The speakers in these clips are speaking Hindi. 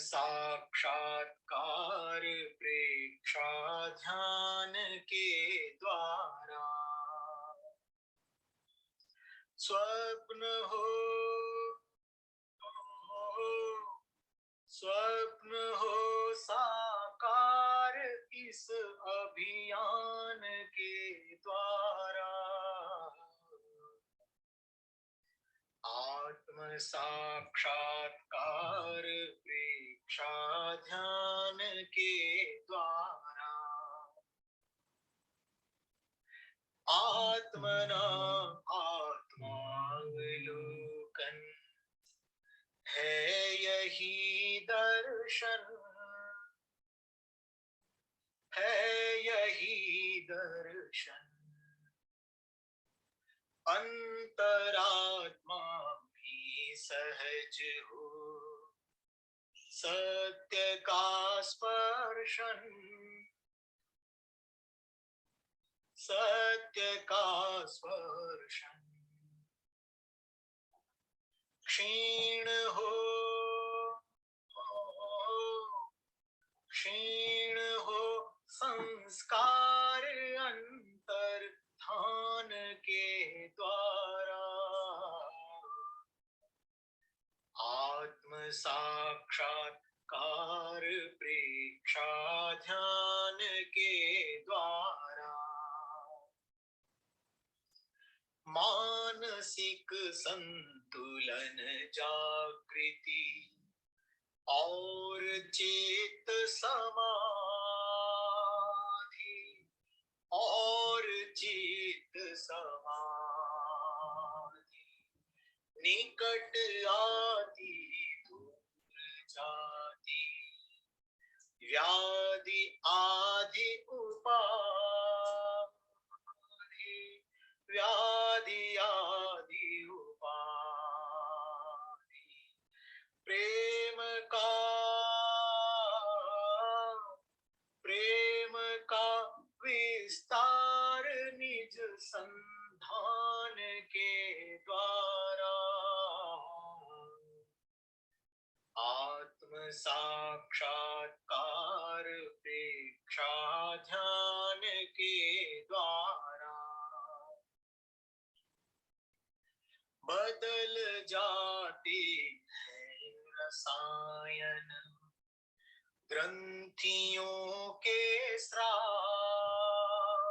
साक्षात्कार प्रेक्षा ध्यान के द्वारा स्वप्न हो साकार इस अभियान के द्वारा आत्म साक्षात्कार प्रेक्षा ध्यान के द्वारा आत्मना आत्मावलोकन है यही दर्शन, है यही दर्शन। अंतरात्मा भी सहज हो सत्य का स्पर्शन, सत्य का स्पर्शन। क्षीण हो संस्कार अंतर ध्यान के द्वारा आत्म साक्षात्कार प्रेक्षा ध्यान के द्वारा मानसिक संतुलन जागृति और चित्त समाधि, और चित्त समाधि। निकट आती दूर जाती व्याधि आदि उपाधि, व्याधि आदि उपाधि। प्रेम का विस्तार निज संधान के द्वारा आत्म साक्षात्कार प्रेक्षा ध्यान के द्वारा बदल जाते हैं रसायन ग्रंथियों के स्राव,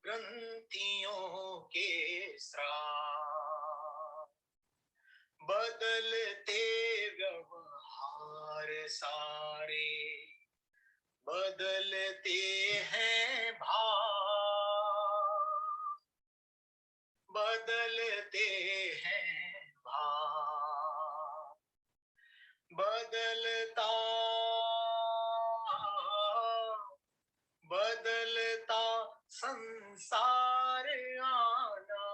ग्रंथियों के स्राव। बदलते व्यवहार सारे बदलते हैं भाव, बदलते हैं भाव। बदलता संसार आना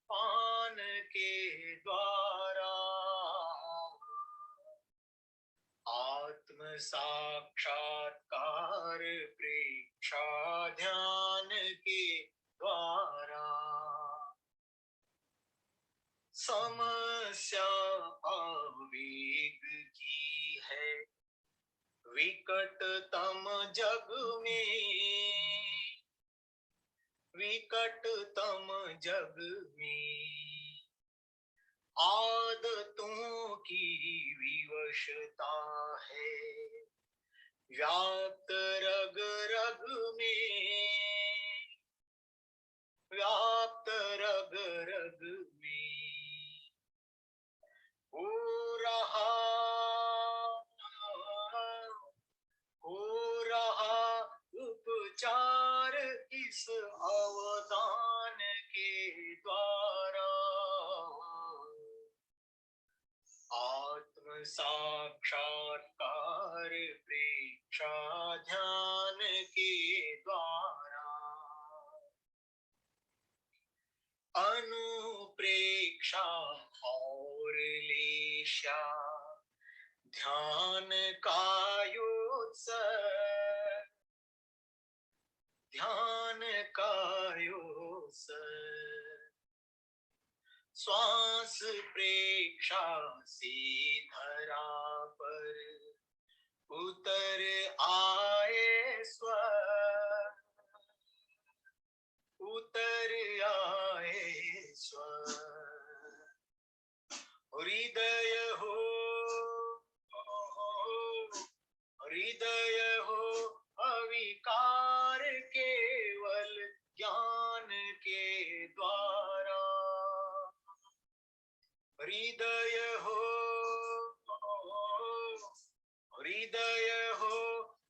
पान के द्वारा आत्म साक्षात्कार प्रेक्षा ध्यान के द्वारा समस्या आवेग की है विकटतम जग में, विकटतम जग में। आदतों की विवशता है व्याप्त रग रग में, व्याप्त रग रग में। हो रहा उपचार इस अवदान के द्वारा आत्म साक्षात्कार प्रेक्षा ध्यान के द्वारा अनुप्रेक्षा और लेशा ध्यान कायोत्सव, ध्यान कायोत्सव। श्वास प्रेक्षा से धरा पर हृदय हो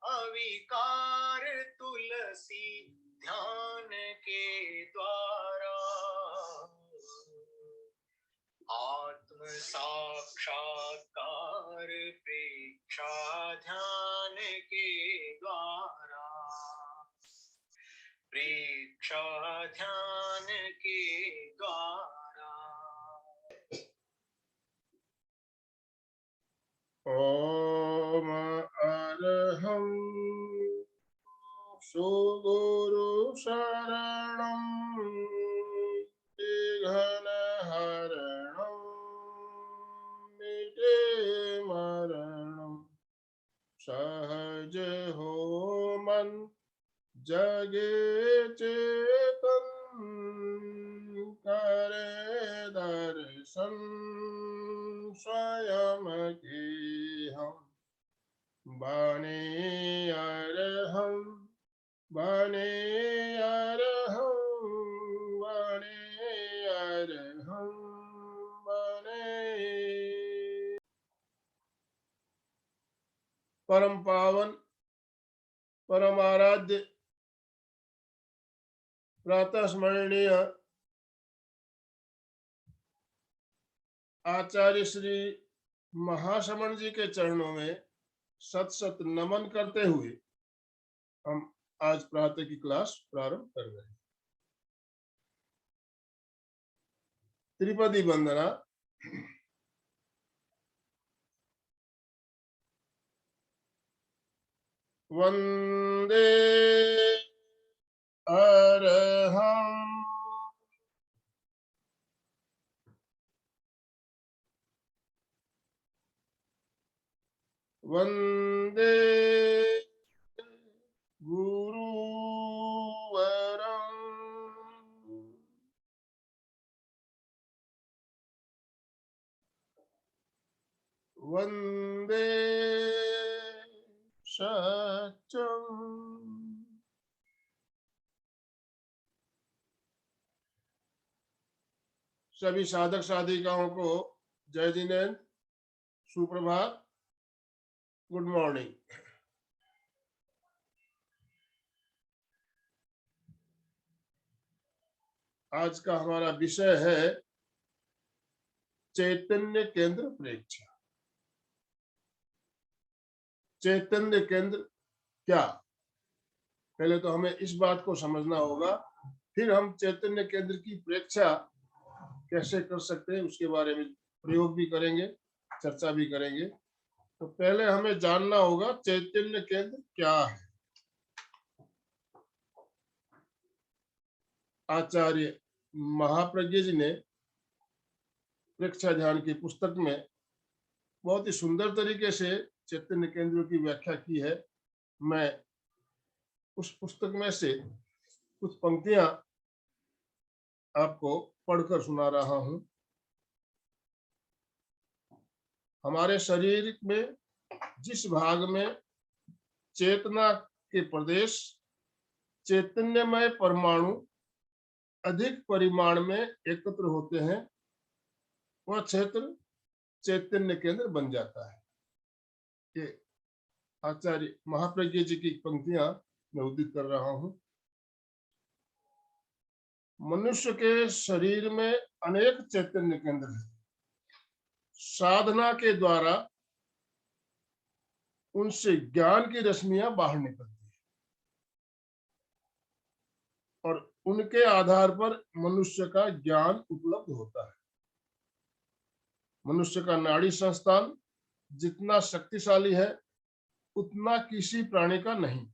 अविकार तुलसी ध्यान के द्वारा। आत्म साक्षात्कार प्रेक्षा ध्यान के द्वारा। प्रेक्षा ध्यान के द्वारा। ओम अरहं सुगुरु शरणं विघ्नहरणं मिटे मरणं सहज हो मन जगे चेतन करे दर्शन स्वयं की हम बने अरहं बने अरहं बने अरहं बने। परम पावन परम आराध्य प्रातः स्मरणीय आचार्य श्री महाश्रमण जी के चरणों में सत सत नमन करते हुए हम आज प्रातः की क्लास प्रारंभ कर रहे हैं। त्रिपदी वंदना। वंदे अरहं वंदे गुरुवरं वंदे सत्यं। सभी साधक साधिकाओं को जय जिनेन्द्र, सुप्रभात, गुड मॉर्निंग। आज का हमारा विषय है चैतन्य केंद्र प्रेक्षा। चैतन्य केंद्र क्या? पहले तो हमें इस बात को समझना होगा, फिर हम चैतन्य केंद्र की प्रेक्षा कैसे कर सकते हैं उसके बारे में प्रयोग भी करेंगे, चर्चा भी करेंगे। तो पहले हमें जानना होगा चैतन्य केंद्र क्या है। आचार्य महाप्रज्ञ जी ने प्रेक्षा ध्यान की पुस्तक में बहुत ही सुंदर तरीके से चैतन्य केंद्र की व्याख्या की है। मैं उस पुस्तक में से कुछ पंक्तियां आपको पढ़कर सुना रहा हूं। हमारे शरीर में जिस भाग में चेतना के प्रदेश चैतन्यमय परमाणु अधिक परिमाण में एकत्र होते हैं, वह क्षेत्र चैतन्य केंद्र बन जाता है। ये आचार्य महाप्रज्ञ जी की पंक्तियां मैं उद्धृत कर रहा हूं। मनुष्य के शरीर में अनेक चैतन्य केंद्र हैं। साधना के द्वारा उनसे ज्ञान की रश्मियां बाहर निकलती है और उनके आधार पर मनुष्य का ज्ञान उपलब्ध होता है। मनुष्य का नाड़ी संस्थान जितना शक्तिशाली है उतना किसी प्राणी का नहीं।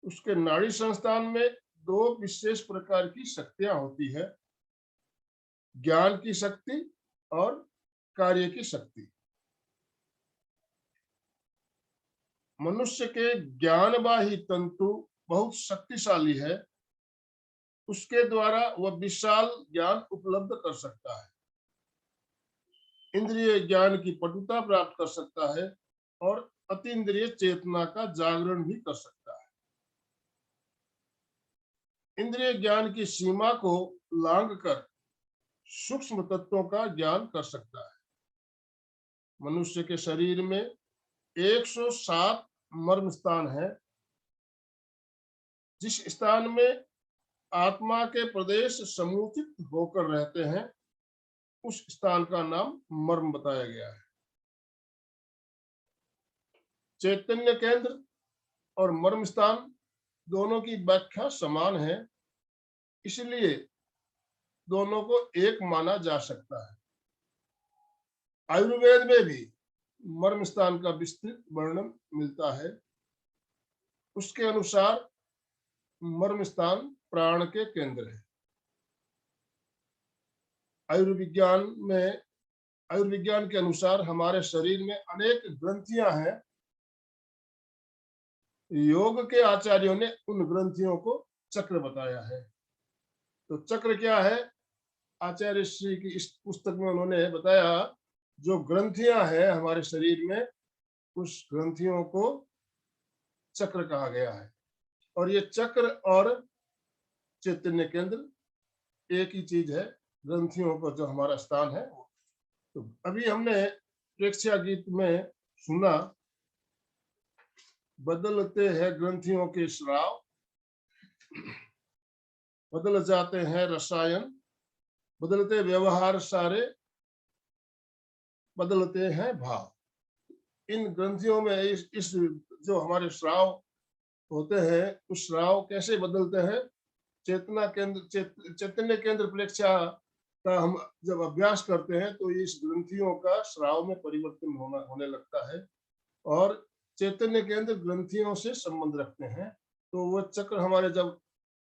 उसके नाड़ी संस्थान में दो विशेष प्रकार की शक्तियां होती है, ज्ञान की शक्ति और कार्य की शक्ति। मनुष्य के ज्ञानवाही तंतु बहुत शक्तिशाली है, उसके द्वारा वह विशाल ज्ञान उपलब्ध कर सकता है, इंद्रिय ज्ञान की पटुता प्राप्त कर सकता है और अतीन्द्रिय चेतना का जागरण भी कर सकता है। इंद्रिय ज्ञान की सीमा को लांघकर सूक्ष्म तत्वों का ज्ञान कर सकता है। मनुष्य के शरीर में 107 मर्म स्थान है। जिस स्थान में आत्मा के प्रदेश समुचित होकर रहते हैं, उस स्थान का नाम मर्म बताया गया है। चैतन्य केंद्र और मर्म स्थान दोनों की व्याख्या समान है, इसलिए दोनों को एक माना जा सकता है। आयुर्वेद में भी मर्म स्थान का विस्तृत वर्णन मिलता है। उसके अनुसार मर्म स्थान प्राण के केंद्र है। आयुर्विज्ञान के अनुसार हमारे शरीर में अनेक ग्रंथियां हैं। योग के आचार्यों ने उन ग्रंथियों को चक्र बताया है। तो चक्र क्या है? आचार्य श्री की इस पुस्तक में उन्होंने बताया, जो ग्रंथियां हैं हमारे शरीर में, उस ग्रंथियों को चक्र कहा गया है। और ये चक्र और चैतन्य केंद्र एक ही चीज है, ग्रंथियों को जो हमारा स्थान है। तो अभी हमने प्रेक्षा गीत में सुना, बदलते हैं ग्रंथियों के स्राव, बदल जाते हैं रसायन, बदलते व्यवहार सारे, बदलते हैं भाव। इन ग्रंथियों में इस जो हमारे श्राव होते हैं, उस श्राव कैसे बदलते हैं? चेतना केंद्र, चैतन्य केंद्र प्रेक्षा का हम जब अभ्यास करते हैं तो इस ग्रंथियों का श्राव में परिवर्तन होने लगता है, और चैतन्य केंद्र ग्रंथियों से संबंध रखते हैं। तो वो चक्र हमारे जब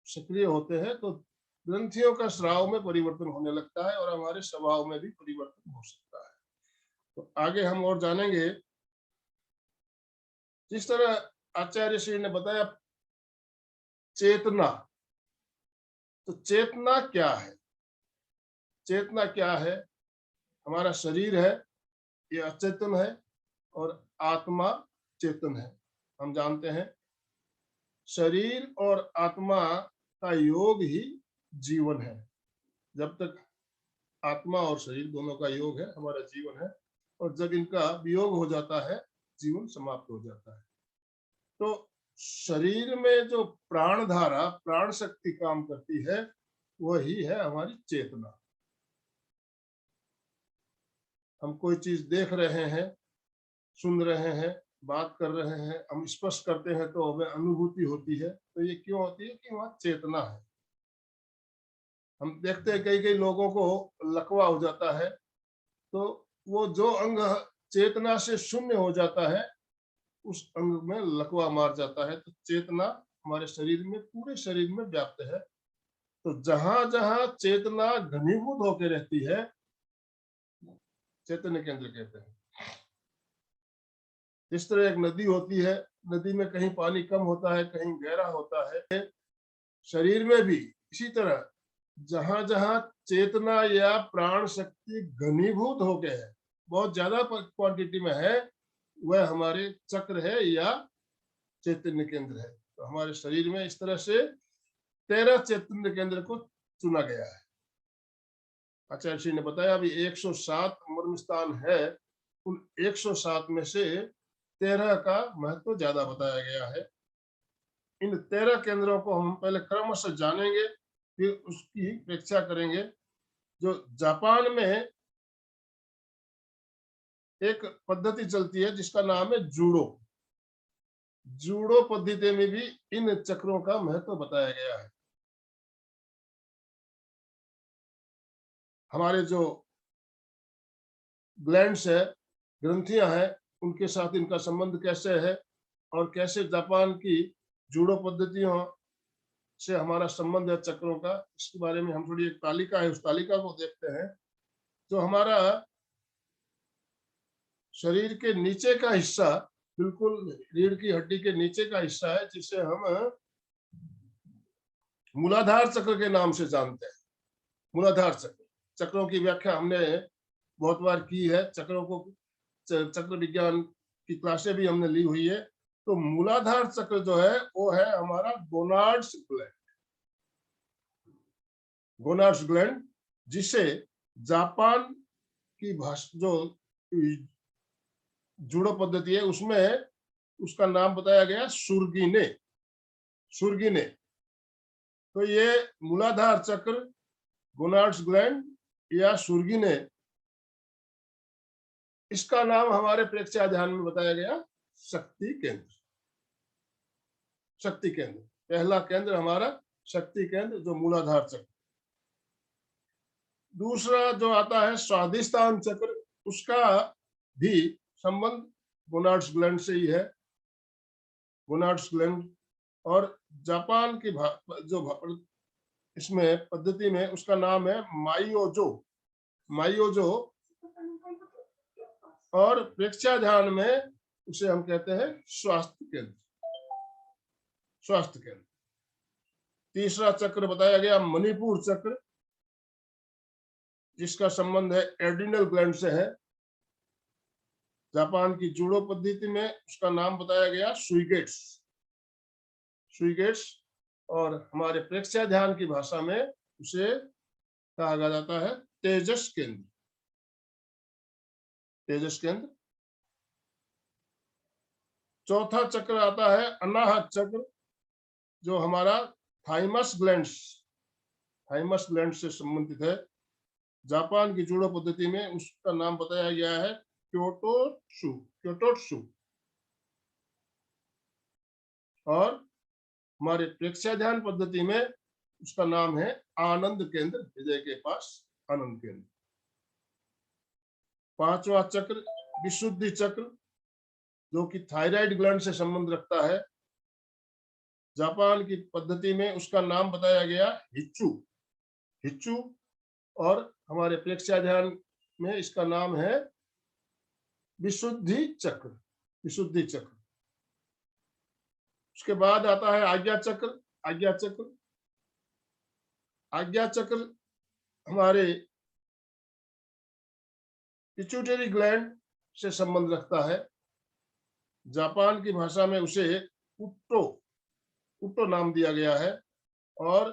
सक्रिय होते हैं तो ग्रंथियों का श्राव में परिवर्तन होने लगता है और हमारे स्वभाव में भी परिवर्तन हो सकता है। तो आगे हम और जानेंगे। जिस तरह आचार्य श्री ने बताया चेतना, तो चेतना क्या है? चेतना क्या है? हमारा शरीर है, ये अचेतन है, और आत्मा चेतन है। हम जानते हैं शरीर और आत्मा का योग ही जीवन है। जब तक आत्मा और शरीर दोनों का योग है, हमारा जीवन है, और जब इनका वियोग हो जाता है, जीवन समाप्त हो जाता है। तो शरीर में जो प्राण धारा, प्राण शक्ति काम करती है, वही है हमारी चेतना। हम कोई चीज देख रहे हैं, सुन रहे हैं, बात कर रहे हैं, हम स्पर्श करते हैं तो हमें अनुभूति होती है। तो ये क्यों होती है? कि वहां चेतना है। हम देखते हैं कई कई लोगों को लकवा हो जाता है, तो वो जो अंग चेतना से शून्य हो जाता है, उस अंग में लकवा मार जाता है। तो चेतना हमारे शरीर में, पूरे शरीर में व्याप्त है। तो जहां जहां चेतना घनीभूत होकर रहती है, चैतन्य केंद्र कहते हैं। जिस तरह एक नदी होती है, नदी में कहीं पानी कम होता है, कहीं गहरा होता है। शरीर में भी इसी तरह जहां जहां चेतना या प्राण शक्ति घनीभूत हो गए है, बहुत ज्यादा क्वांटिटी में है, वह हमारे चक्र है या चैतन्य केंद्र है। तो हमारे शरीर में इस तरह से 13 चैतन्य केंद्र को चुना गया है। आचार्य श्री ने बताया अभी 107 मर्म स्थान है, उन 107 में से 13 का महत्व ज्यादा बताया गया है। इन 13 केंद्रों को हम पहले क्रमशः जानेंगे, फिर उसकी व्याख्या करेंगे। जो जापान में एक पद्धति चलती है जिसका नाम है जूडो। जूडो पद्धति में भी इन चक्रों का महत्व बताया गया है। हमारे जो ग्लैंड्स है, ग्रंथियां हैं, उनके साथ इनका संबंध कैसे है, और कैसे जापान की जूडो पद्धतियों से हमारा संबंध है चक्रों का, इसके बारे में हम थोड़ी एक तालिका है, उस तालिका को देखते हैं। जो हमारा शरीर के नीचे का हिस्सा, बिल्कुल रीढ़ की हड्डी के नीचे का हिस्सा है, जिसे हम मूलाधार चक्र के नाम से जानते हैं। मूलाधार चक्र, चक्रों की व्याख्या हमने बहुत बार की है। चक्रों को, चक्र विज्ञान की क्लासें भी हमने ली हुई है। तो मूलाधार चक्र जो है वो है हमारा गोनाड्स ग्लैंड। गोनाड्स ग्लैंड, जिसे जापान की भाषा, जो जुड़ो पद्धति है, उसमें उसका नाम बताया गया सुर्गिने, सुर्गिने। तो ये मूलाधार चक्र, गोनाड्स ग्लैंड या सुर्गिने, इसका नाम हमारे प्रेक्षया ध्यान में बताया गया शक्ति केंद्र। शक्ति केंद्र, पहला केंद्र हमारा शक्ति केंद्र, जो मूलाधार चक्र। दूसरा जो आता है स्वादिष्टान चक्र, उसका भी संबंध गोनाड्स ग्लैंड से ही है। गोनाड्स ग्लैंड और जापान की जो इसमें पद्धति में उसका नाम है माइयोजो, माइयोजो। और प्रेक्षया ध्यान में उसे हम कहते हैं स्वास्थ्य केंद्र, स्वास्थ्य केंद्र। तीसरा चक्र बताया गया मणिपुर चक्र, जिसका संबंध है एड्रिनल ग्लैंड से है। जापान की जूडो पद्धति में उसका नाम बताया गया सुइगेट्स, सुइगेट्स। और हमारे प्रेक्षया ध्यान की भाषा में उसे कहा जाता है तेजस केंद्र, तेजस केंद्र। चौथा चक्र आता है अनाहत चक्र, जो हमारा थाइमस ग्लैंड्स, थाइमस ग्लैंड से संबंधित है। जापान की जूडो पद्धति में उसका नाम बताया गया है क्योटोत्सु, क्योटोत्सु। और हमारे प्रेक्षया ध्यान पद्धति में उसका नाम है आनंद केंद्र, हृदय के पास आनंद केंद्र। पांचवा चक्र विशुद्धि चक्र, जो कि थायराइड ग्लैंड से संबंध रखता है। जापान की पद्धति में उसका नाम बताया गया हिच्चू, हिच्चू। और हमारे प्रेक्षया ध्यान में इसका नाम है विशुद्धि चक्र, विशुद्धि चक्र। उसके बाद आता है आज्ञा चक्र, आज्ञा चक्र। आज्ञा चक्र हमारे पिट्यूटरी ग्लैंड से संबंध रखता है। जापान की भाषा में उसे उट्टो, उट्टो नाम दिया गया है। और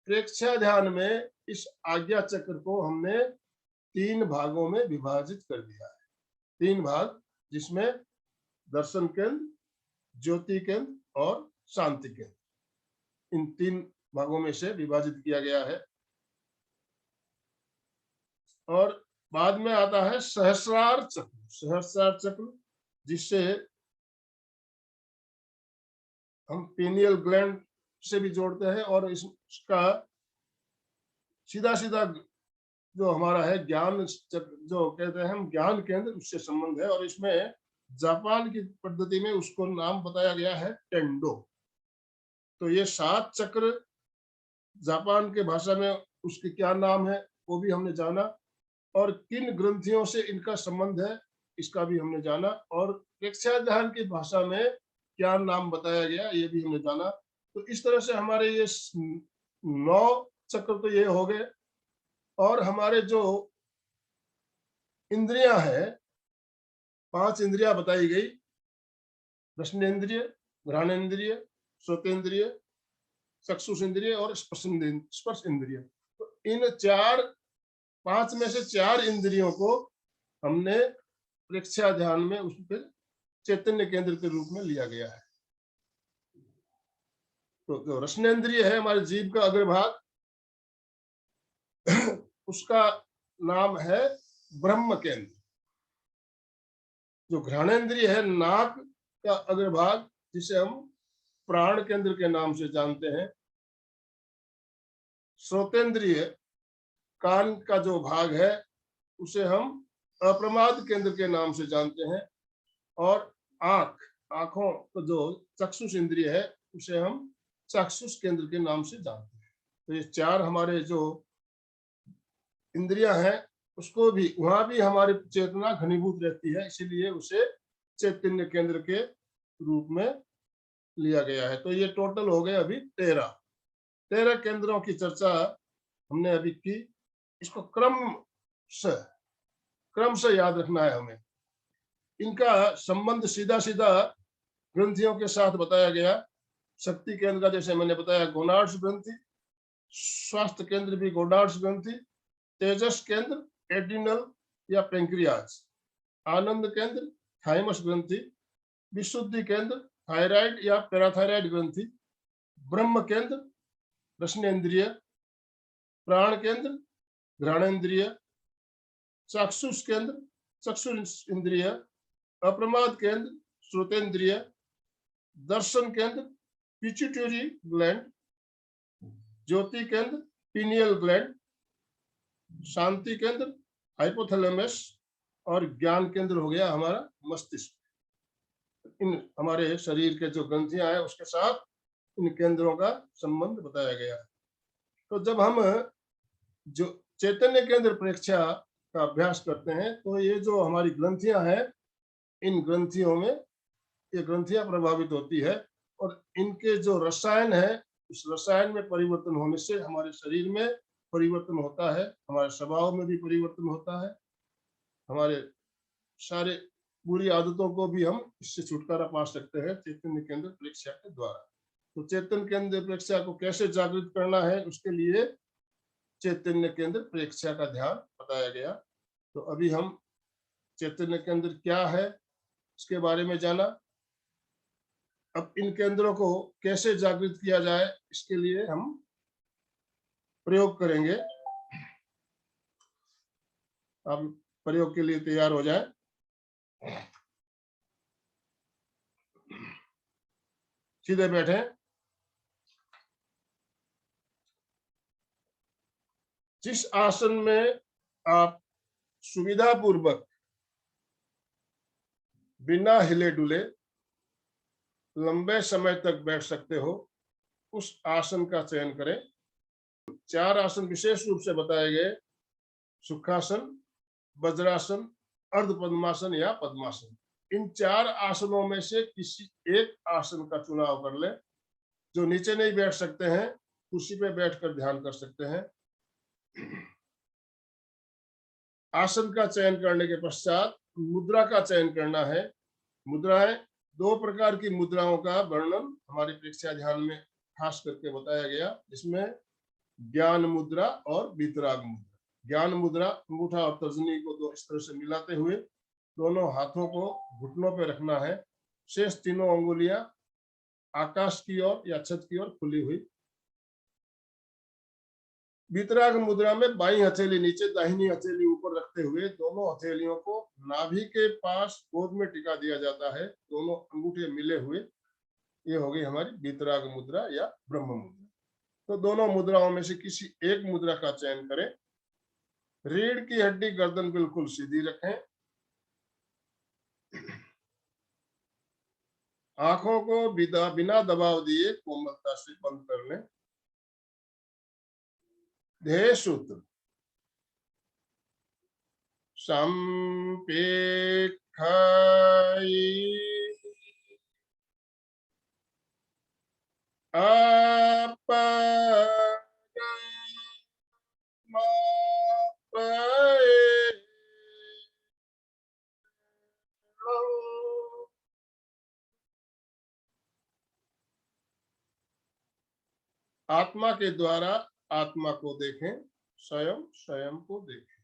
प्रेक्षया ध्यान में इस आज्ञा चक्र को हमने 3 भागों में विभाजित कर दिया है। 3 भाग, जिसमें दर्शन केंद्र, ज्योति केंद्र और शांति केंद्र, इन 3 भागों में से विभाजित किया गया है। और बाद में आता है सहस्रार चक्र, सहस्रार चक्र, जिससे हम पीनियल ग्लैंड से भी जोड़ते हैं। और इसका सीधा सीधा जो हमारा है ज्ञान चक्र, जो कहते हैं हम ज्ञान केंद्र, उससे संबंध है। और इसमें जापान की पद्धति में उसको नाम बताया गया है टेंडो। तो ये 7 चक्र जापान के भाषा में उसके क्या नाम है वो भी हमने जाना, और किन ग्रंथियों से इनका संबंध है इसका भी हमने जाना, और प्रेक्षया ध्यान की भाषा में क्या नाम बताया गया ये भी हमने जाना। तो इस तरह से हमारे ये 9 चक्र तो ये हो गए। और हमारे जो इंद्रियां हैं, 5 इंद्रियां बताई गई, रसनेन्द्रिय, घ्राणेन्द्रिय, श्रोतेन्द्रिय, चक्षुष इंद्रिय और स्पर्श इंद्रिय। तो इन 5 में से 4 इंद्रियों को हमने प्रेक्षया ध्यान में उसके चैतन्य केंद्र के रूप में लिया गया है। तो जो रसनेन्द्रिय है, हमारे जीभ का अग्रभाग, उसका नाम है ब्रह्म केंद्र। जो घ्राणेन्द्रिय है, नाक का अग्रभाग, जिसे हम प्राण केंद्र के नाम से जानते हैं। श्रोतेन्द्रिय, कान का जो भाग है, उसे हम अप्रमाद केंद्र के नाम से जानते हैं। और आंखों का जो चक्षुष इंद्रिय है, उसे हम चक्षुष केंद्र के नाम से जानते हैं। तो ये 4 हमारे जो इंद्रियां हैं, उसको भी वहां भी हमारी चेतना घनीभूत रहती है, इसीलिए उसे चैतन्य केंद्र के रूप में लिया गया है। तो ये टोटल हो गए अभी 13 केंद्रों की चर्चा हमने अभी की। इसको क्रम से याद रखना है हमें। इनका संबंध सीधा सीधा ग्रंथियों के साथ बताया गया। शक्ति केंद्र का जैसे मैंने बताया गोनाड्स ग्रंथि, स्वास्थ्य केंद्र भी गोनाड्स ग्रंथि, तेजस केंद्र एड्रिनल या पेंक्रियाज, आनंद केंद्र थाइमस ग्रंथि, विशुद्धि केंद्र थायराइड या पैराथायराइड ग्रंथि, ब्रह्म केंद्र रसनेन्द्रिय, प्राण केंद्र घ्राणेन्द्रिय, चाक्षुष केंद्र चक्षु इंद्रिय, अप्रमाद केंद्र श्रोतेंद्रिय, दर्शन केंद्र पिट्यूटरी ग्लैंड, ज्योति केंद्र पीनियल ग्लैंड, शांति केंद्र हाइपोथैलेमस और ज्ञान केंद्र हो गया हमारा मस्तिष्क। इन हमारे शरीर के जो ग्रंथियां हैं उसके साथ इन केंद्रों का संबंध बताया गया है। तो जब हम जो चैतन्य केंद्र प्रेक्षा का अभ्यास करते हैं तो ये जो हमारी ग्रंथियां हैं, इन ग्रंथियों में ये ग्रंथियां प्रभावित होती है और इनके जो रसायन है, इस रसायन में परिवर्तन होने से हमारे शरीर में परिवर्तन होता है, हमारे स्वभाव में भी परिवर्तन होता है, हमारे सारे बुरी आदतों को भी हम इससे छुटकारा पा सकते हैं चैतन्य केंद्र प्रेक्षा के द्वारा। तो चैतन्य केंद्र प्रेक्षा को कैसे जागृत करना है, उसके लिए चैतन्य केंद्र प्रेक्षा का ध्यान बताया गया। तो अभी हम चैतन्य केंद्र क्या है इसके बारे में जाना। अब इन केंद्रों को कैसे जागृत किया जाए इसके लिए हम प्रयोग करेंगे। आप प्रयोग के लिए तैयार हो जाए। सीधे बैठे। जिस आसन में आप सुविधा पूर्वक बिना हिले डुले लंबे समय तक बैठ सकते हो, उस आसन का चयन करें। 4 आसन विशेष रूप से बताए गए: सुखासन, वज्रासन, अर्ध पद्मासन या पद्मासन। इन 4 आसनों में से किसी एक आसन का चुनाव कर ले। जो नीचे नहीं बैठ सकते हैं, कुर्सी पे बैठकर ध्यान कर सकते हैं। आसन का चयन करने के पश्चात मुद्रा का चयन करना है। मुद्राएं 2 प्रकार की मुद्राओं का वर्णन हमारे प्रेक्षा ध्यान में खास करके बताया गया, जिसमें ज्ञान मुद्रा और वीतराग मुद्रा। ज्ञान मुद्रा अंगूठा और तर्जनी को दो इस तरह से मिलाते हुए दोनों हाथों को घुटनों पर रखना है। शेष तीनों अंगुलियां आकाश की ओर या छत की ओर खुली हुई। वीतराग मुद्रा में बाईं हथेली नीचे, दाहिनी हथेली ऊपर रखते हुए दोनों हथेलियों को नाभि के पास गोद में टिका दिया जाता है, दोनों अंगूठे मिले हुए। ये हो गई हमारी वीतराग मुद्रा या ब्रह्म मुद्रा। तो दोनों मुद्राओं में से किसी एक मुद्रा का चयन करें। रीढ़ की हड्डी गर्दन बिल्कुल सीधी रखें। आंखों को बिना दबाव दिए कोमलता से बंद कर लें। ध्येय सूत्र: संपेक्षायै आत्मा के द्वारा आत्मा को देखें, स्वयं स्वयं को देखें।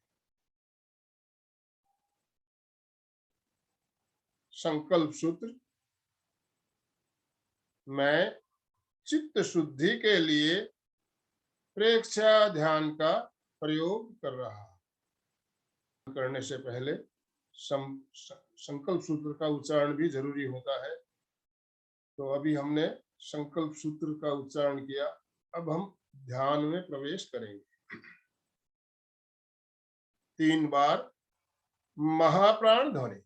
संकल्प सूत्र: मैं चित्त शुद्धि के लिए प्रेक्षा ध्यान का प्रयोग कर रहा हूं। करने से पहले संकल्प सूत्र का उच्चारण भी जरूरी होता है। तो अभी हमने संकल्प सूत्र का उच्चारण किया, अब हम ध्यान में प्रवेश करेंगे। 3 बार महाप्राण ध्वनि।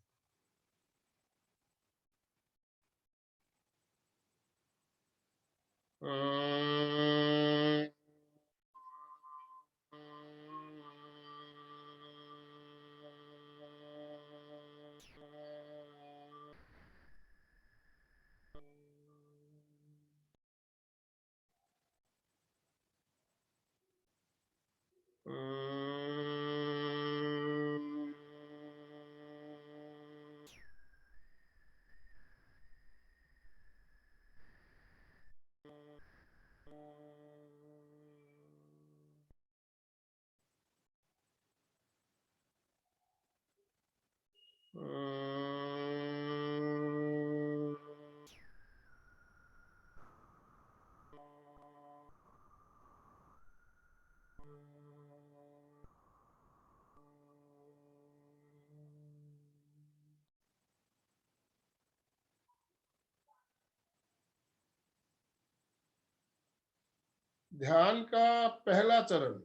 ध्यान का पहला चरण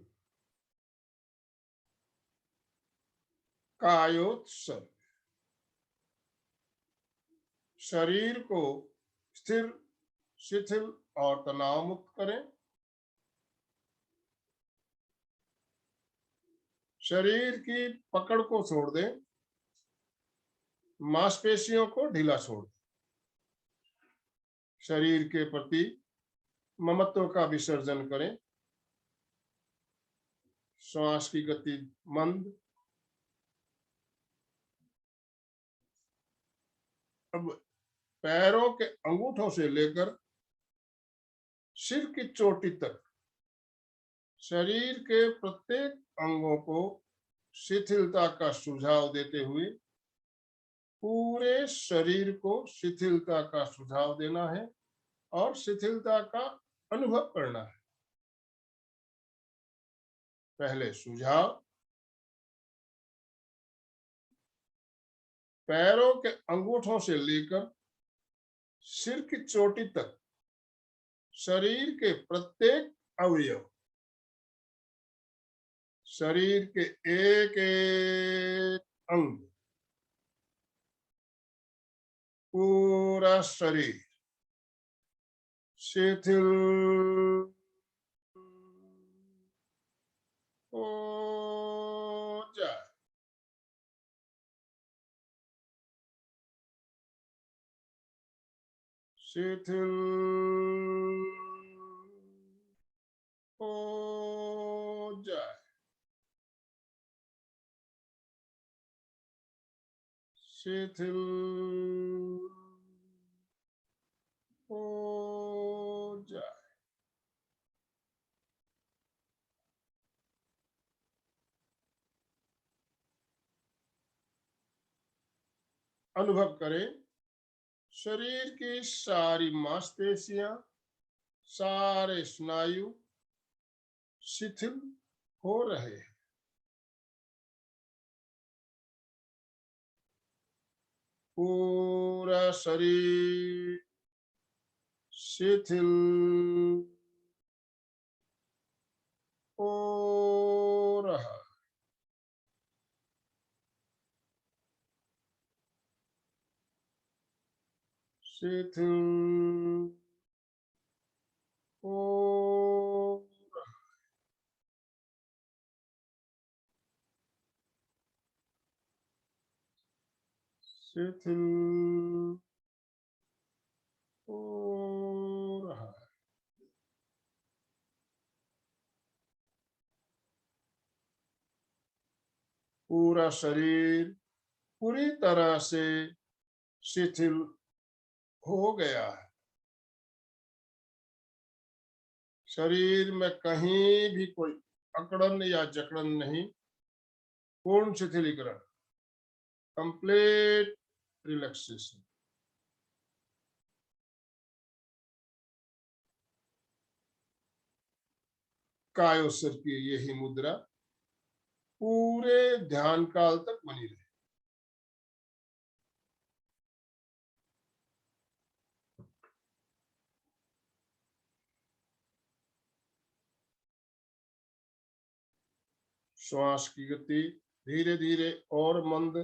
कायोत्सर्ग, शरीर को स्थिर, शिथिल और तनाव मुक्त करें। शरीर की पकड़ को छोड़ दें, मांसपेशियों को ढीला छोड़ दें। शरीर के प्रति ममत्व का विसर्जन करें। श्वास की गति मंद। अब पैरों के अंगूठों से लेकर सिर की चोटी तक शरीर के प्रत्येक अंगों को शिथिलता का सुझाव देते हुए पूरे शरीर को शिथिलता का सुझाव देना है और शिथिलता का अनुभव करना है। पहले सुझाव, पैरों के अंगूठों से लेकर सिर की चोटी तक शरीर के प्रत्येक अवयव, शरीर के एक एक अंग, पूरा शरीर शिथिल हो जाए। शिथिल हो जाए। शिथिल हो जाए। अनुभव करें, शरीर की सारी मांसपेशियां, सारे स्नायु शिथिल हो रहे हैं। पूरा शरीर शिथिल हो रहा। शिथिल हो रहा। शिथिल हो रहा। पूरा शरीर पूरी तरह से शिथिल हो गया है। शरीर में कहीं भी कोई अकड़न या जकड़न नहीं। पूर्ण शिथिलीकरण, कंप्लीट रिलैक्सेशन। कायोत्सर्ग की यही मुद्रा पूरे ध्यान काल तक बनी रहे। श्वास की गति धीरे धीरे और मंद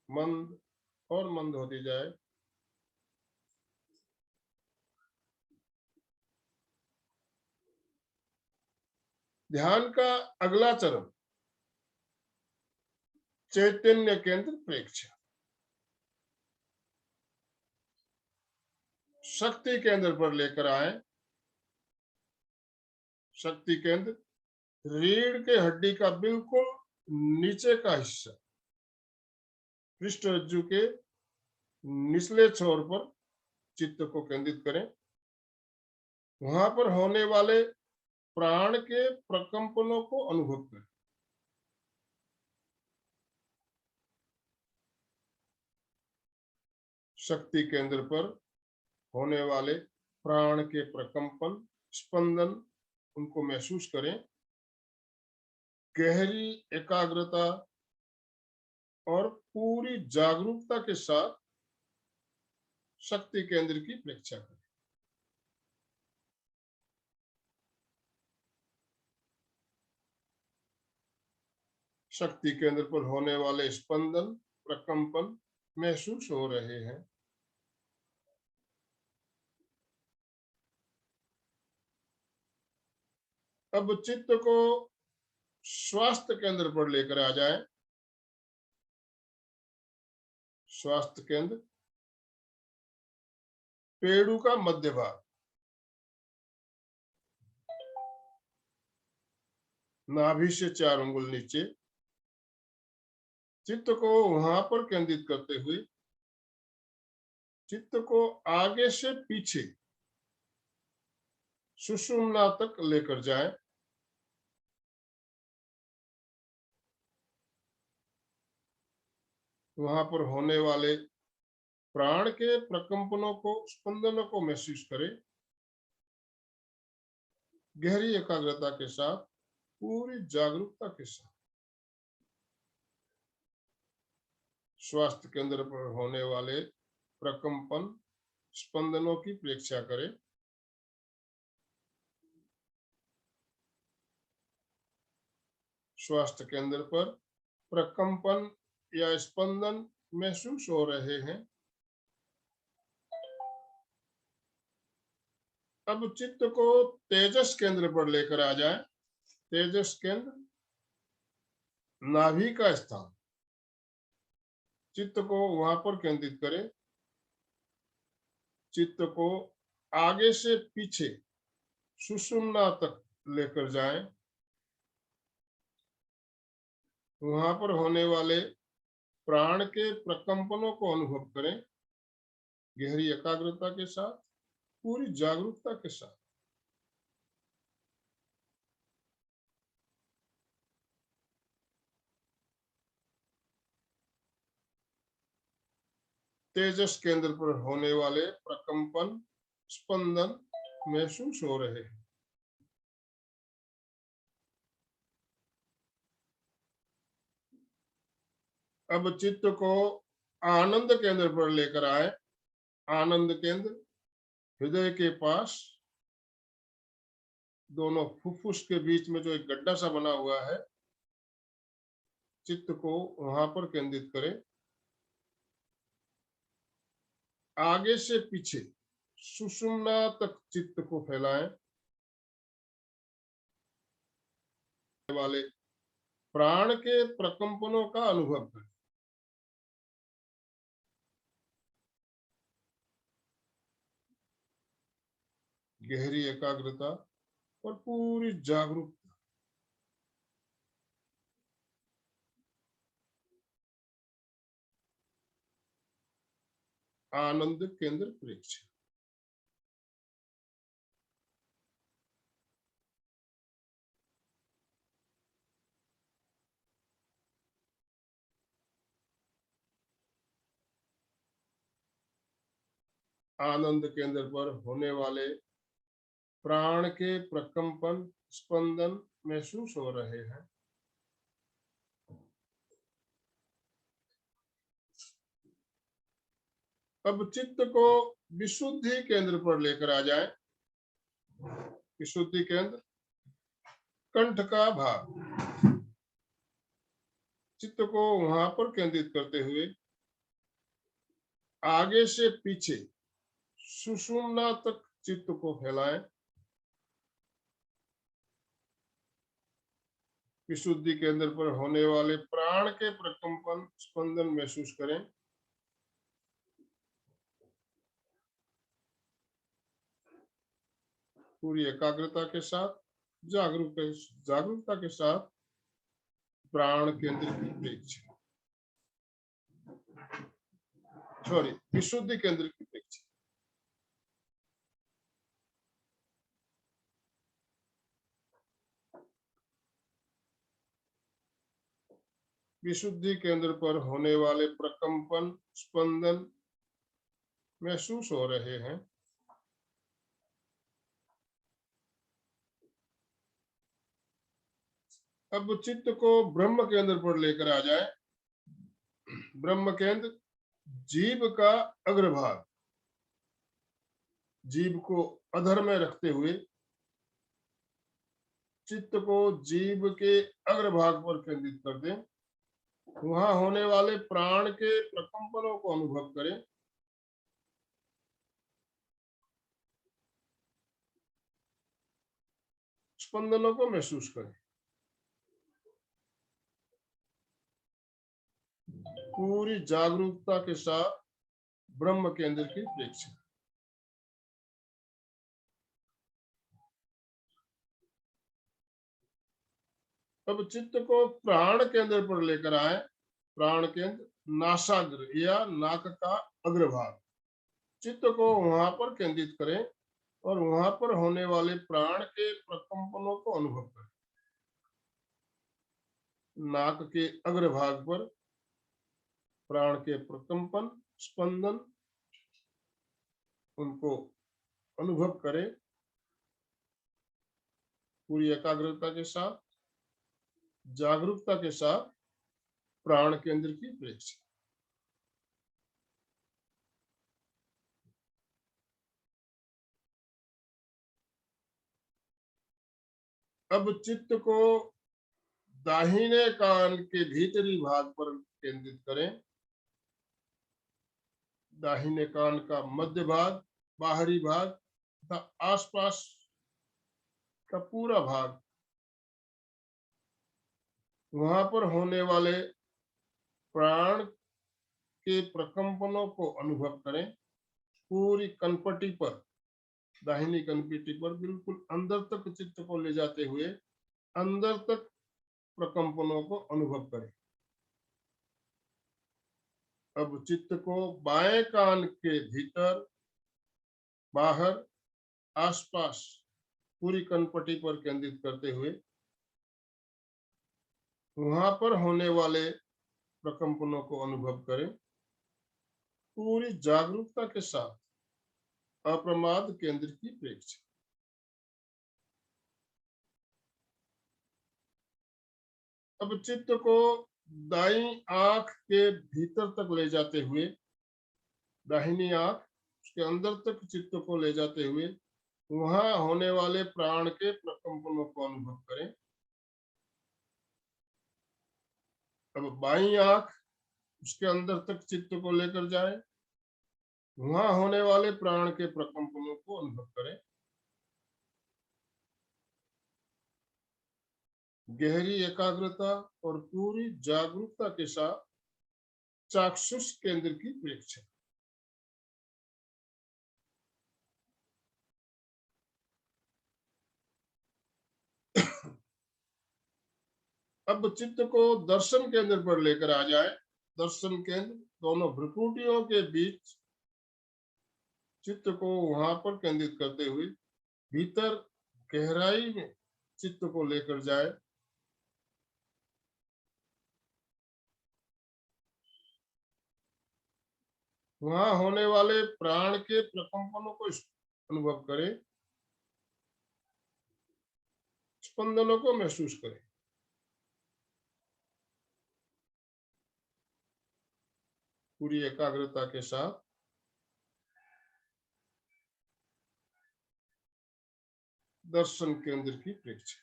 मंद और मंद होती जाए। ध्यान का अगला चरण चैतन्य केंद्र प्रेक्षण। शक्ति केंद्र पर लेकर आए। शक्ति केंद्र रीढ़ के हड्डी का बिल्कुल नीचे का हिस्सा, पृष्ठरज्जु के निचले छोर पर चित्त को केंद्रित करें। वहां पर होने वाले प्राण के प्रकंपनों को अनुभव करें। शक्ति केंद्र पर होने वाले प्राण के प्रकंपन, स्पंदन, उनको महसूस करें। गहरी एकाग्रता और पूरी जागरूकता के साथ शक्ति केंद्र की प्रेक्षा करें। शक्ति केंद्र पर होने वाले स्पंदन प्रकंपन महसूस हो रहे हैं। अब चित्त को स्वास्थ्य केंद्र पर लेकर आ जाए। स्वास्थ्य केंद्र पेड़ू का मध्य भाग, नाभि से 4 अंगुल नीचे। चित्त को वहां पर केंद्रित करते हुए चित्त को आगे से पीछे सुषुम्ना तक लेकर जाएं। वहां पर होने वाले प्राण के प्रकंपनों को स्पंदनों को महसूस करें। गहरी एकाग्रता के साथ, पूरी जागरूकता के साथ स्वास्थ्य केंद्र पर होने वाले प्रकंपन स्पंदनों की प्रेक्षा करें। स्वास्थ्य केंद्र पर प्रकंपन या स्पंदन महसूस हो रहे हैं। अब चित्त को तेजस केंद्र पर लेकर आ जाए। तेजस केंद्र नाभि का स्थान, चित्त को वहां पर केंद्रित करें। चित्त को आगे से पीछे सुषुम्ना तक लेकर जाएं। वहां पर होने वाले प्राण के प्रकंपनों को अनुभव करें। गहरी एकाग्रता के साथ, पूरी जागरूकता के साथ तेजस केंद्र पर होने वाले प्रकंपन स्पंदन महसूस हो रहे हैं। अब चित्त को आनंद केंद्र पर लेकर आए। आनंद केंद्र हृदय के पास, दोनों फुफ्फुस के बीच में जो एक गड्ढा सा बना हुआ है, चित्त को वहां पर केंद्रित करें। आगे से पीछे सुषुम्ना तक चित्त को फैलाएं। वाले प्राण के प्रकंपनों का अनुभव करें। गहरी एकाग्रता और पूरी जागरूकता आनंद केंद्र प्रेक्षण। आनंद केंद्र पर होने वाले प्राण के प्रकंपन स्पंदन महसूस हो रहे हैं। अब चित्त को विशुद्धि केंद्र पर लेकर आ जाएं। विशुद्धि केंद्र कंठ का भाग, चित्त को वहां पर केंद्रित करते हुए आगे से पीछे सुषुम्ना तक चित्त को फैलाएं। विशुद्धि केंद्र पर होने वाले प्राण के प्रकंपन स्पंदन महसूस करें। पूरी एकाग्रता के साथ, जागरूकता के साथ प्राण केंद्र की प्रेक्षण, विशुद्धि केंद्र की प्रेक्षण। विशुद्धि केंद्र पर होने वाले प्रकंपन स्पंदन महसूस हो रहे हैं। अब चित्त को ब्रह्म केंद्र पर लेकर आ जाए। ब्रह्म केंद्र जीभ का अग्रभाग, जीभ को अधर में रखते हुए चित्त को जीभ के अग्रभाग पर केंद्रित कर दें। वहां होने वाले प्राण के प्रकंपनों को अनुभव करें। स्पंदनों को महसूस करें। पूरी जागरूकता के साथ ब्रह्म केंद्र की प्रेक्षा। अब चित्त को प्राण केंद्र पर लेकर आए। प्राण केंद्र नासाग्र या नाक का अग्रभाग। चित्त को वहां पर केंद्रित करें और वहां पर होने वाले प्राण के प्रकंपनों को अनुभव करें। नाक के अग्रभाग पर प्राण के प्रकंपन, स्पंदन, उनको अनुभव करें पूरी एकाग्रता के साथ, जागरूकता के साथ प्राण केंद्र की प्रेक्षा। अब चित्त को दाहिने कान के भीतरी भाग पर केंद्रित करें। दाहिने कान का मध्य भाग, बाहरी भाग तथा आसपास का पूरा भाग, वहां पर होने वाले प्राण के प्रकंपनों को अनुभव करें। पूरी कनपटी पर, दाहिनी कनपटी पर बिल्कुल अंदर तक चित्त को ले जाते हुए अंदर तक प्रकंपनों को अनुभव करें। अब चित्त को बाएं कान के भीतर, बाहर, आसपास पूरी कनपटी पर केंद्रित करते हुए वहां पर होने वाले प्रकंपनों को अनुभव करें। पूरी जागरूकता के साथ अप्रमाद केंद्र की प्रेक्षा। अब चित्त को दाईं आंख के भीतर तक ले जाते हुए, दाहिनी आंख उसके अंदर तक चित्त को ले जाते हुए वहां होने वाले प्राण के प्रकंपनों को अनुभव करें। अब बाईं आंख उसके अंदर तक चित्त को लेकर जाए, वहां होने वाले प्राण के प्रकंपनों को अनुभव करें। गहरी एकाग्रता और पूरी जागरूकता के साथ चाक्षुष केंद्र की प्रेक्षा। अब चित्त को दर्शन केंद्र पर लेकर आ जाए। दर्शन केंद्र दोनों भ्रुकुटियों के बीच चित्त को वहां पर केंद्रित करते हुए भीतर गहराई में चित्त को लेकर जाए। वहां होने वाले प्राण के प्रकंपनों को अनुभव करें। स्पंदनों को महसूस करें। पूरी एकाग्रता के साथ दर्शन केंद्र की प्रेक्षा।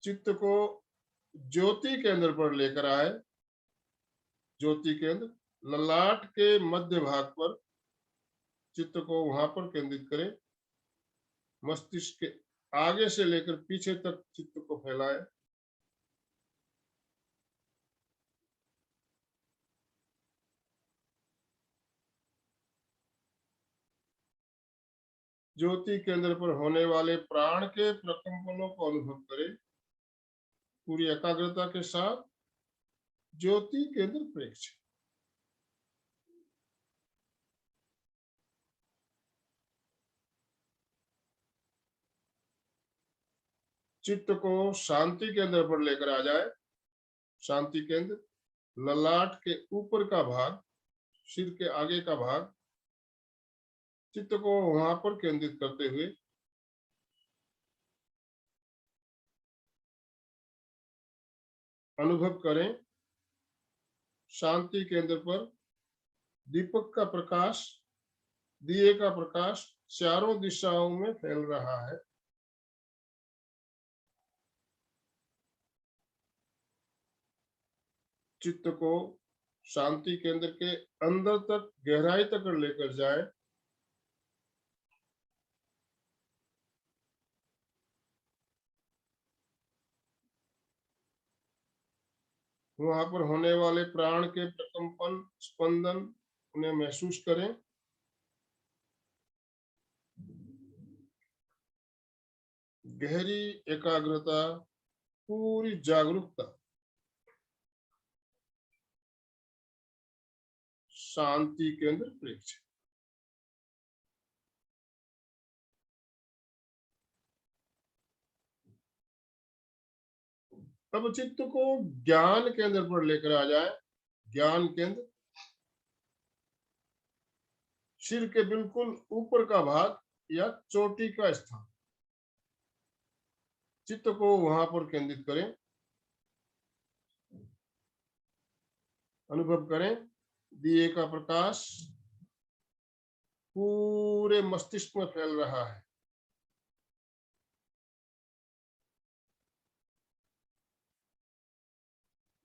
चित्त को ज्योति केंद्र पर लेकर आए। ज्योति केंद्र ललाट के मध्य भाग पर चित्त को वहां पर केंद्रित करें। मस्तिष्क के आगे से लेकर पीछे तक चित्त को फैलाए। ज्योति केंद्र पर होने वाले प्राण के प्रकंपनों को अनुभव करें। पूरी एकाग्रता के साथ ज्योति केंद्र प्रेक्षा। चित्त को शांति केंद्र पर लेकर आ जाए। शांति केंद्र ललाट के ऊपर का भाग, सिर के आगे का भाग, चित्त को वहां पर केंद्रित करते हुए अनुभव करें। शांति केंद्र पर दीपक का प्रकाश दिए का प्रकाश चारों दिशाओं में फैल रहा है। चित्त को शांति केंद्र के अंदर तक, गहराई तक लेकर जाए। वहां पर होने वाले प्राण के प्रकंपन, स्पंदन, उन्हें महसूस करें। गहरी एकाग्रता, पूरी जागरूकता, शांति केंद्र प्रेक्षक। अब चित्त को ज्ञान केंद्र पर लेकर आ जाए। ज्ञान केंद्र सिर के बिल्कुल ऊपर का भाग या चोटी का स्थान। चित्त को वहां पर केंद्रित करें। अनुभव करें दिए का प्रकाश पूरे मस्तिष्क में फैल रहा है।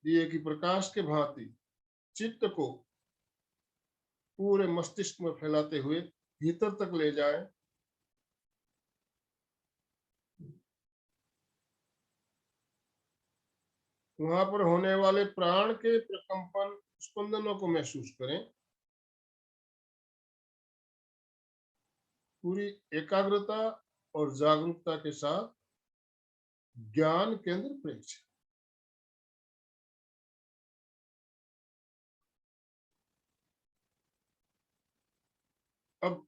दिए की प्रकाश के भांति चित्त को पूरे मस्तिष्क में फैलाते हुए भीतर तक ले जाए। वहां पर होने वाले प्राण के प्रकंपन, स्पंदनों को महसूस करें। पूरी एकाग्रता और जागरूकता के साथ ज्ञान केंद्र प्रेक्षक। अब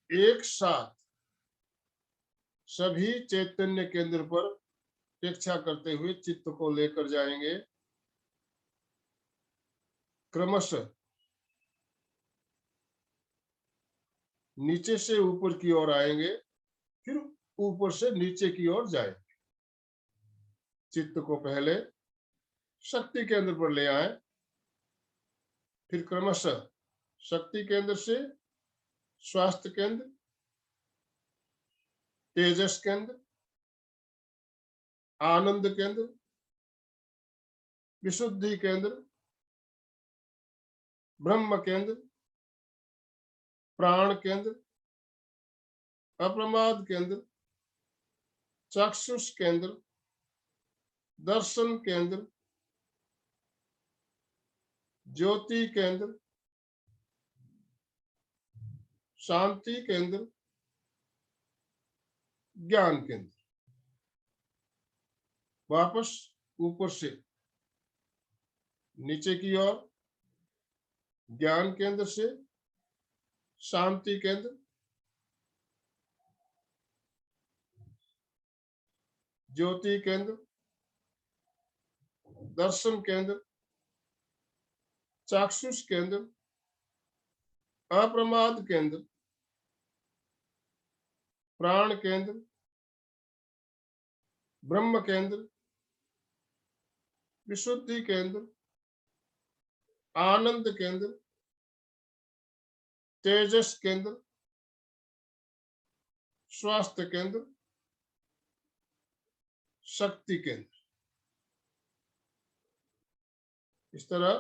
एक साथ सभी चैतन्य केंद्र पर प्रेक्षा करते हुए चित्त को लेकर जाएंगे। क्रमशः नीचे से ऊपर की ओर आएंगे, फिर ऊपर से नीचे की ओर जाएंगे। चित्त को पहले शक्ति केंद्र पर ले आए, फिर क्रमशः शक्ति केंद्र से स्वास्थ्य केंद्र, तेजस केंद्र, आनंद केंद्र, विशुद्धि केंद्र, ब्रह्म केंद्र, प्राण केंद्र, अप्रमाद केंद्र, चाक्षुष केंद्र, दर्शन केंद्र, ज्योति केंद्र, शांति केंद्र, ज्ञान केंद्र। वापस ऊपर से नीचे की ओर, ज्ञान केंद्र से शांति केंद्र, ज्योति केंद्र, दर्शन केंद्र, चाक्षुष केंद्र, अप्रमाद केंद्र, प्राण केंद्र, ब्रह्म केंद्र, विशुद्धि केंद्र, आनंद केंद्र, तेजस केंद्र, स्वास्थ्य केंद्र, शक्ति केंद्र। इस तरह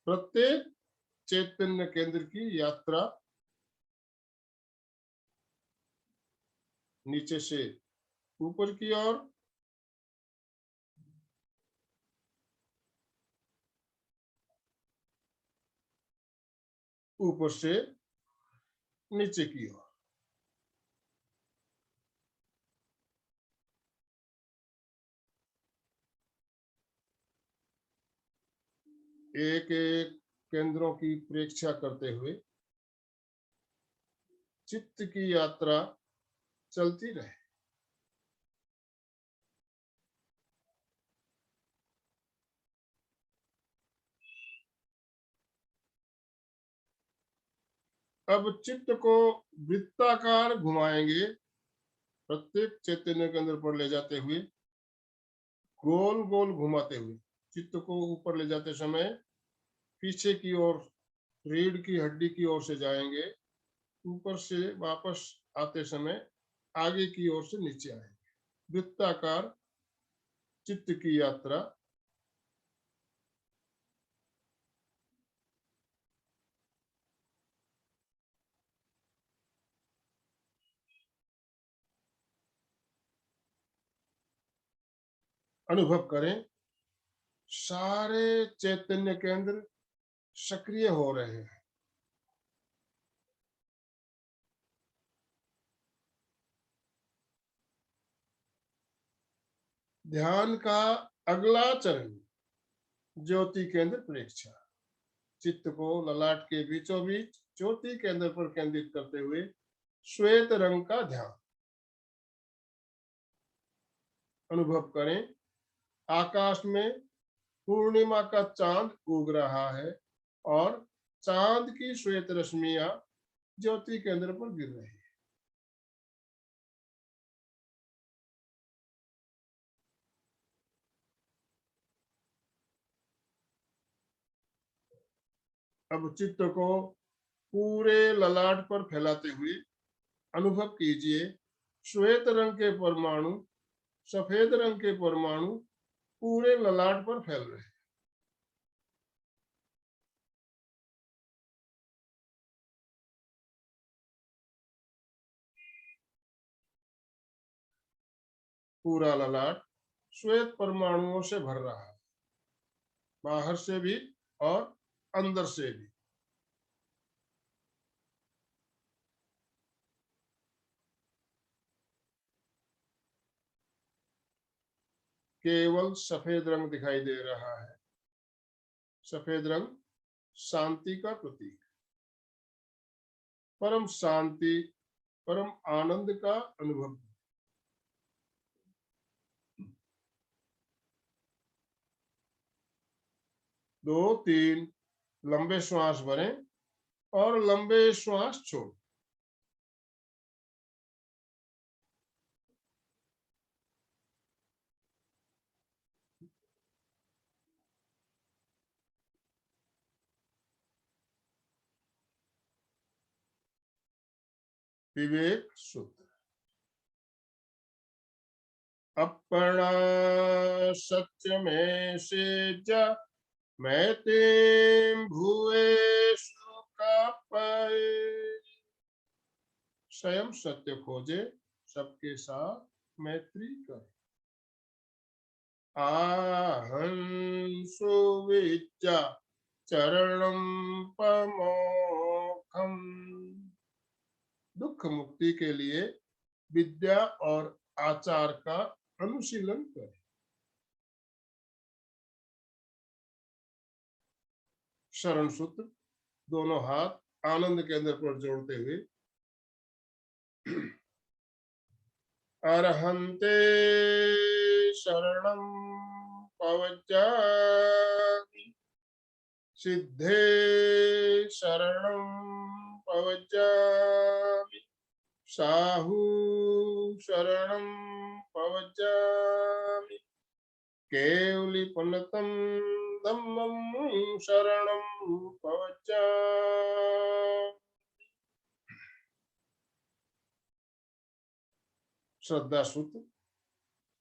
प्रत्येक चैतन्य केंद्र की यात्रा नीचे से ऊपर की ओर, ऊपर से नीचे की ओर। एक एक केंद्रों की प्रेक्षा करते हुए चित्त की यात्रा चलती रहे। अब चित्त को वृत्ताकार घुमाएंगे, प्रत्येक चैतन्य केंद्र पर ले जाते हुए गोल गोल घुमाते हुए। चित्त को ऊपर ले जाते समय पीछे की ओर, रीढ़ की हड्डी की ओर से जाएंगे, ऊपर से वापस आते समय आगे की ओर से नीचे आएंगे। वृत्ताकार चित्त की यात्रा। अनुभव करें, सारे चैतन्य केंद्र सक्रिय हो रहे हैं। ध्यान का अगला चरण ज्योति केंद्र प्रेक्षा। चित्त को ललाट के बीचों बीच ज्योति केंद्र पर केंद्रित करते हुए श्वेत रंग का ध्यान। अनुभव करें, आकाश में पूर्णिमा का चांद उग रहा है और चांद की श्वेत रश्मियां ज्योति केंद्र पर गिर रही है। अब चित्त को पूरे ललाट पर फैलाते हुए अनुभव कीजिए, श्वेत रंग के परमाणु सफेद रंग के परमाणु पूरे ललाट पर फैल रहे हैं। पूरा ललाट श्वेत परमाणुओं से भर रहा है, बाहर से भी और अंदर से भी। केवल सफेद रंग दिखाई दे रहा है। सफेद रंग शांति का प्रतीक, परम शांति, परम आनंद का अनुभव। 2-3 लंबे श्वास भरें और लंबे श्वास छोड़। विवेक सूत्र। अपना सत्य में से जा मैं तेम भुवेषु का पाए। स्वयं सत्य खोजे, सबके साथ मैत्री करे। आहं सुविद्या चरणम पमोखम। दुख मुक्ति के लिए विद्या और आचार का अनुशीलन करें। शरण सूत्र। दोनों हाथ आनंद केंद्र पर जोड़ते हुए अरहंते शरणं पवज्जामि, सिद्धे शरणं पवज्जामि, साहू शरणं पवज्जामि, केवलिपनतं धम्मं शरणं पवज्जामि। श्रद्धा सूत्र।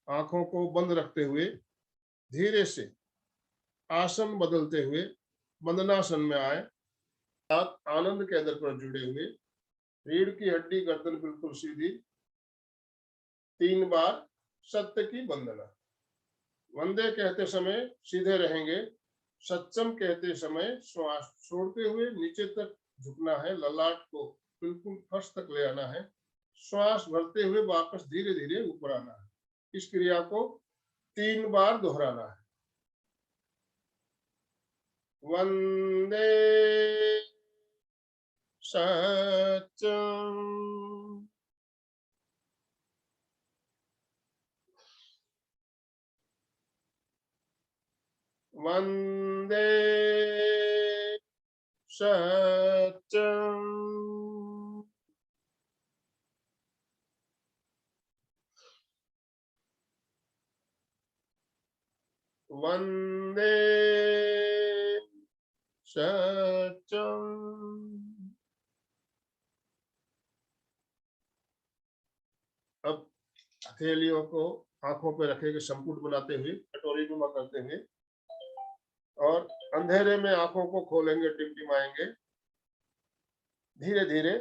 आंखों को बंद रखते हुए धीरे से आसन बदलते हुए वंदनासन में आए। हाथ आनंद केंद्र पर जुड़े हुए, रीढ़ की हड्डी गर्दन बिल्कुल सीधी। 3 बार सत्य की वंदना। वंदे कहते समय सीधे रहेंगे। सत्सम कहते समय श्वास छोड़ते हुए नीचे तक झुकना है, ललाट को बिल्कुल फर्श तक ले आना है। श्वास भरते हुए वापस धीरे धीरे ऊपर आना है। इस क्रिया को 3 बार दोहराना है। वंदे सत्यम। वंदे सत्यम। वंदे सत्यम। हथेलियों को आंखों पे रखेंगे, संपुट बनाते हुए, कटोरी नुमा करते हुए, और अंधेरे में आंखों को खोलेंगे, टिमटिमाएंगे। धीरे धीरे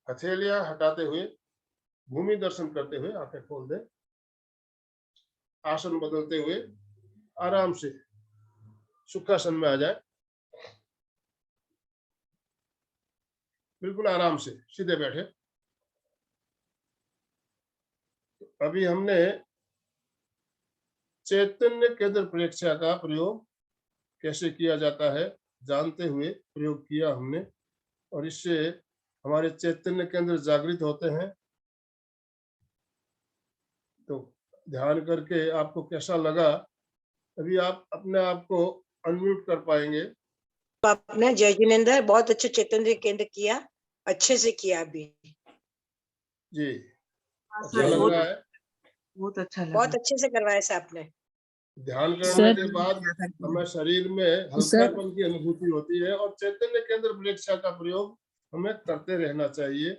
हथेलियां हटाते हुए भूमि दर्शन करते हुए आंखें खोल दें। आसन बदलते हुए आराम से सुखासन में आ जाए। बिल्कुल आराम से सीधे बैठे। अभी हमने चैतन्य केंद्र प्रेक्षा का प्रयोग कैसे किया जाता है जानते हुए प्रयोग किया हमने, और इससे हमारे चैतन्य केंद्र जागृत होते हैं। तो ध्यान करके आपको कैसा लगा, अभी आप अपने आप को अनम्यूट कर पाएंगे। आपने जय जिनेंद्र बहुत अच्छा चैतन्य केंद्र किया, अच्छे से किया अभी जी। हाँ अच्छा सर, लग रहा है। बहुत अच्छा लगा। बहुत अच्छे से करवाया सर आपने। ध्यान करने सर, के बाद हमें शरीर में हल्कापन की अनुभूति होती है, और चैतन्य केंद्र प्रेक्षा का प्रयोग हमें करते रहना चाहिए।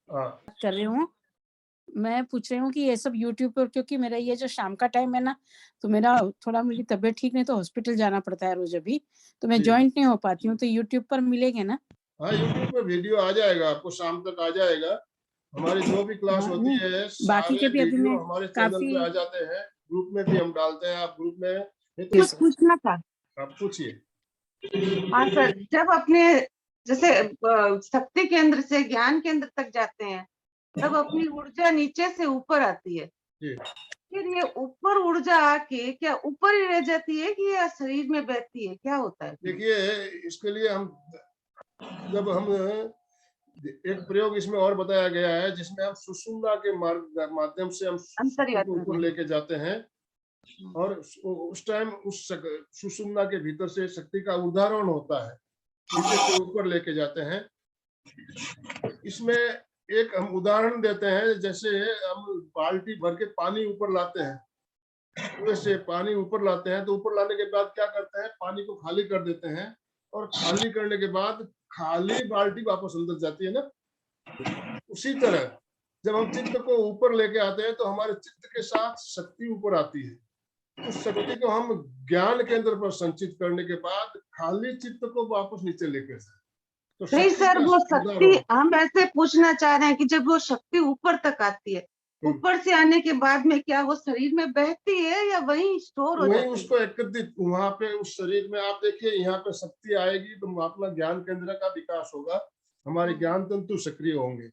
हाँ, कर रही हूँ। मैं पूछ रही हूँ कि ये सब यूट्यूब पर, क्योंकि मेरा ये जो शाम का टाइम है ना, तो मेरा थोड़ा, मेरी तबीयत ठीक नहीं, तो हॉस्पिटल जाना पड़ता है रोज अभी, तो मैं जी। ज्वाइंट नहीं हो पाती हूँ, तो यूट्यूब पर मिलेंगे ना? हाँ, यूट्यूब पे वीडियो आ जाएगा, आपको शाम तक आ जाएगा। हमारी जो भी क्लास हाँ, होती नहीं, है बाकी सारे के भी अभी वीडियो मैं हमारे चैनल काफी पे आ जाते हैं, ग्रुप में भी हम डालते हैं। आप ग्रुप में नहीं कुछ तो पूछना था। आप पूछिए। हाँ सर, जब अपने जैसे शक्ति केंद्र से ज्ञान केंद्र तक जाते हैं, तब अपनी ऊर्जा नीचे से ऊपर आती है। जी। फिर ये ऊपर ऊर्जा आके क्या ऊपर ही रह जाती है कि या शरीर में बहती है, क्या होता है? देखिए, इसके लिए जब हम एक प्रयोग इसमें और बताया गया है, जिसमें हम सुषुम्ना के माध्यम से हम शक्ति को अंतर्यात्रा ऊपर में। लेके जाते हैं, और उस टाइम उस सुषुम्ना के भीतर से शक्ति का उदाहरण होता है, नीचे से ऊपर लेके जाते हैं। इसमें एक हम उदाहरण देते हैं, जैसे हम बाल्टी भर के पानी ऊपर लाते हैं, कुएं से पानी ऊपर लाते हैं, तो ऊपर लाने के बाद क्या करते हैं, पानी को खाली कर देते हैं, और खाली करने के बाद खाली बाल्टी वापस अंदर जाती है ना। उसी तरह जब हम चित्त को ऊपर लेके आते हैं, तो हमारे चित्त के साथ शक्ति ऊपर आती है। उस शक्ति को हम ज्ञान केंद्र पर संचित करने के बाद खाली चित्त को वापस नीचे लेके जाए, तो नहीं शक्ति सर, का वो शक्ति उदाहरण। हम ऐसे पूछना चाह रहे हैं कि जब वो शक्ति ऊपर तक आती है, ऊपर से आने के बाद में क्या वो शरीर में बहती है या वहीं स्टोर हो वही जाती है? उसको एकत्रित वहां पे उस शरीर में, आप देखिए यहाँ पे शक्ति आएगी तो अपना ज्ञान केंद्र का विकास होगा, हमारे ज्ञान तंतु सक्रिय होंगे।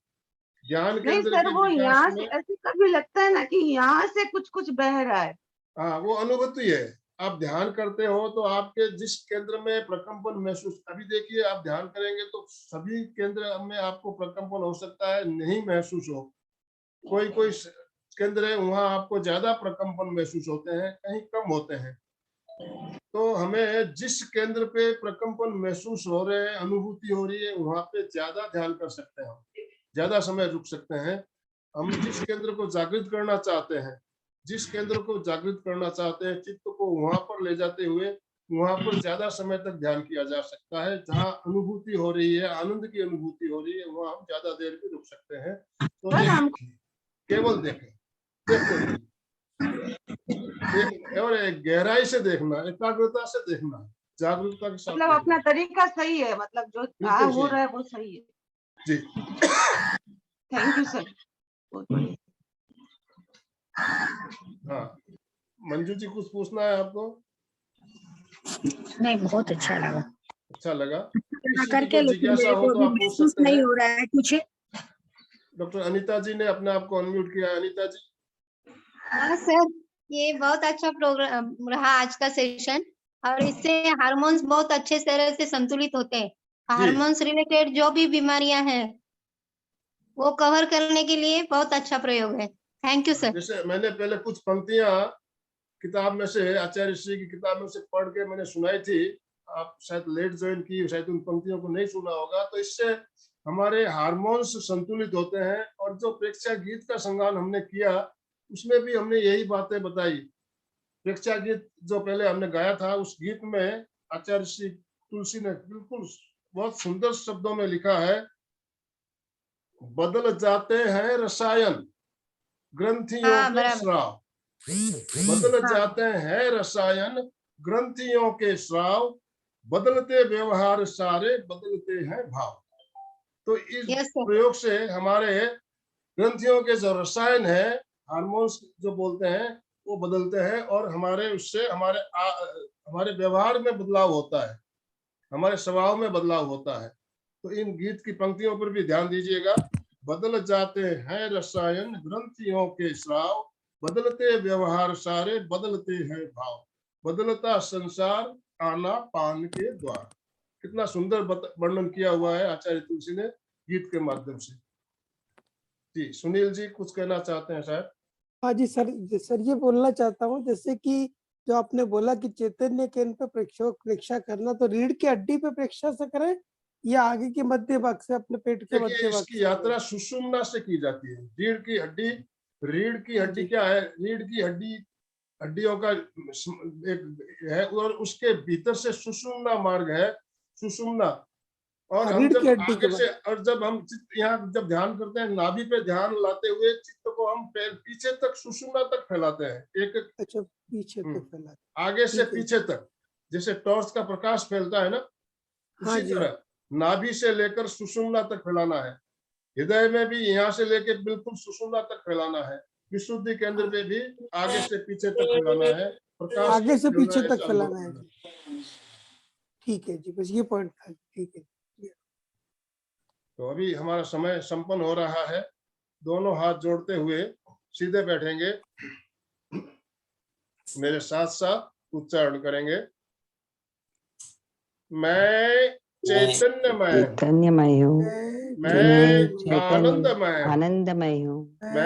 ज्ञान नहीं केंद्र सर, के वो विकास यहाँ से में, ऐसे कभी लगता है ना कि यहाँ से कुछ कुछ बह रहा है। हाँ, वो अनुभूति है। आप ध्यान करते हो तो आपके जिस केंद्र में प्रकंपन महसूस, अभी देखिए आप ध्यान करेंगे तो सभी केंद्र में आपको प्रकंपन हो सकता है नहीं महसूस हो, कोई कोई केंद्र है वहां आपको ज्यादा प्रकंपन महसूस होते हैं, कहीं कम होते हैं। तो हमें जिस केंद्र पे प्रकंपन महसूस हो रहे हैं, अनुभूति हो रही है, वहां पे ज्यादा ध्यान कर सकते हैं, हम ज्यादा समय रुक सकते हैं। हम जिस केंद्र को जागृत करना चाहते हैं, जिस केंद्र को जागृत करना चाहते हैं, चित्त को वहां पर ले जाते हुए वहां पर ज्यादा समय तक ध्यान किया जा सकता है। जहाँ अनुभूति हो रही है, आनंद की अनुभूति हो रही है, वहां हम ज्यादा देर भी रुक सकते हैं। तो सर हम देखिए, केवल देखें, देखते रहिए, और एक गहराई से देखना, एकाग्रता से देखना, जागरूकता के साथ मतलब देखना। अपना तरीका सही है, मतलब जो बिल्कुल हो सही। रहा है वो सही है। जी। थैंक यू सर, बहुत बढ़िया। हाँ, मंजू जी कुछ पूछना है आपको? नहीं, बहुत अच्छा लगा। अच्छा लगा? किसी की करके, कोई लेकिन जिज्ञासा मेरे हो को तो अभी आप पूछ महसूस सकते नहीं हैं। हो रहा है कुछ। डॉक्टर अनीता जी ने अपने आप को अनम्यूट किया है। अनीता जी। हाँ सर, ये बहुत अच्छा प्रोग्राम रहा आज का सेशन, और इससे हार्मोन्स बहुत अच्छे तरह से संतुलित होते हैं। हार्मोन्स रिलेटेड जो भी बीमारियां हैं वो कवर करने के लिए बहुत अच्छा प्रयोग है। Thank you sir. जैसे मैंने पहले कुछ पंक्तियां किताब में से, आचार्य श्री की किताब में से पढ़ के मैंने सुनाई थी, आप शायद लेट ज्वाइन की, शायद उन पंक्तियों को नहीं सुना होगा। तो इससे हमारे हार्मोन्स संतुलित होते हैं, और जो प्रेक्षा गीत का संगान हमने किया उसमें भी हमने यही बातें बताई। प्रेक्षा गीत जो पहले हमने गाया था, उस गीत में आचार्य श्री तुलसी ने बिल्कुल बहुत सुंदर शब्दों में लिखा है, बदल जाते हैं रसायन, ग्रंथियों हाँ, के बराबर। स्राव, बदल हाँ। जाते हैं रसायन ग्रंथियों के स्राव, बदलते व्यवहार सारे बदलते हैं भाव। तो इस यस सर। प्रयोग से हमारे ग्रंथियों के जो रसायन है, हार्मोन्स जो बोलते हैं, वो बदलते हैं और हमारे उससे हमारे व्यवहार में बदलाव होता है, हमारे स्वभाव में बदलाव होता है। तो इन गीत की पंक्तियों पर भी ध्यान दीजिएगा। बदल जाते हैं रसायन ग्रंथियों के स्राव, बदलते व्यवहार सारे बदलते हैं भाव, बदलता संसार आना पान के द्वार। कितना सुंदर वर्णन किया हुआ है आचार्य तुलसी ने गीत के माध्यम से। जी सुनील जी कुछ कहना चाहते हैं शायद। हाँ जी सर, सर ये बोलना चाहता हूँ जैसे कि जो आपने बोला कि चैतन्य केंद्र पे परीक्षा करना, तो रीढ़ की हड्डी पे परीक्षा से करें या आगे के मध्य भाग से, अपने पेट के मध्य देखिए भाग इसकी से? यात्रा सुषुम्ना से की जाती है। रीढ़ की हड्डी जी। क्या है? रीढ़ की हड्डियों का एक है और उसके भीतर से सुषुम्ना मार्ग है, सुषुम्ना। और हाँ, हम रीढ़ जब की हड्डी आगे के से बाद। और जब हम यहाँ जब ध्यान करते हैं, नाभि पे ध्यान लाते हुए चित्त को हम पीछे तक सुषुम्ना तक फैलाते हैं। एक अच्छा, पीछे तक फैला। आगे से ठीक है। पीछे तक, जैसे टॉर्च का प्रकाश फैलता है ना, हाँ उसी जी। तरह नाभि से लेकर सुषुम्ना तक फैलाना है। हृदय में भी यहाँ से लेकर बिल्कुल सुषुम्ना तक फैलाना है। विशुद्धि केंद्र पे भी आगे से पीछे तक फैलाना है। प्रकाश आगे से पीछे तक ऐसा फैलाना अनुभव है। ठीक है जी, बस ये पॉइंट था। ठीक है। तो अभी हमारा समय संपन्न हो रहा है। दोनों हाथ जोड़ते हुए सीधे बैठेंगे, मेरे साथ साथ उच्चारण करेंगे। मैं चैतन्यमय हूँ, चैतन्यमय हूँ, मैं चैतन्य आनंदमय हूँ, आनंदमय हूँ, मैं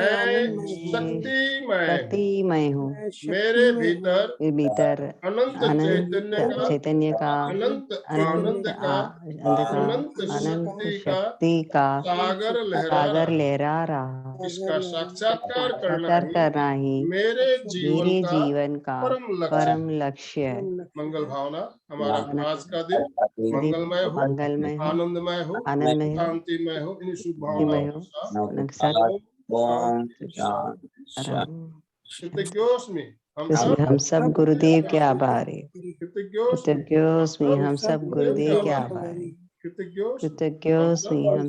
मैं शक्तिमय हूँ। शक्तिमय हूँ, मेरे भीतर मेरे भीतर अनंत चैतन्य का, चैतन्य का, अनंत आनंद अनंत का, अनंत अनंत शक्ति का शक्ति का सागर लहरा सागर रहा है। लहरा रहा है। इसका साक्षात्कार साक्षात्कार करना ही मेरे जीवन मेरे का जीवन का परम लक्ष्य परम है। लक्ष्य है। मंगल भावना, हमारा आज का दिन मंगलमय हो, मंगलमय हो, आनंदमय हो, आनंदमय हो, शांतिमय हो। इन शुभ शांतिमय भावनाओं हो, के साथ ओम शांति। राम। कृतज्ञोस्मि हम इसलिए सब, हम सब गुरुदेव के आभारी। कृतज्ञोस्मि कृतज्ञोस्मि हम सब गुरुदेव गुरुदेव के के आभारी। कृतज्ञोस्मि कृतज्ञोस्मि हम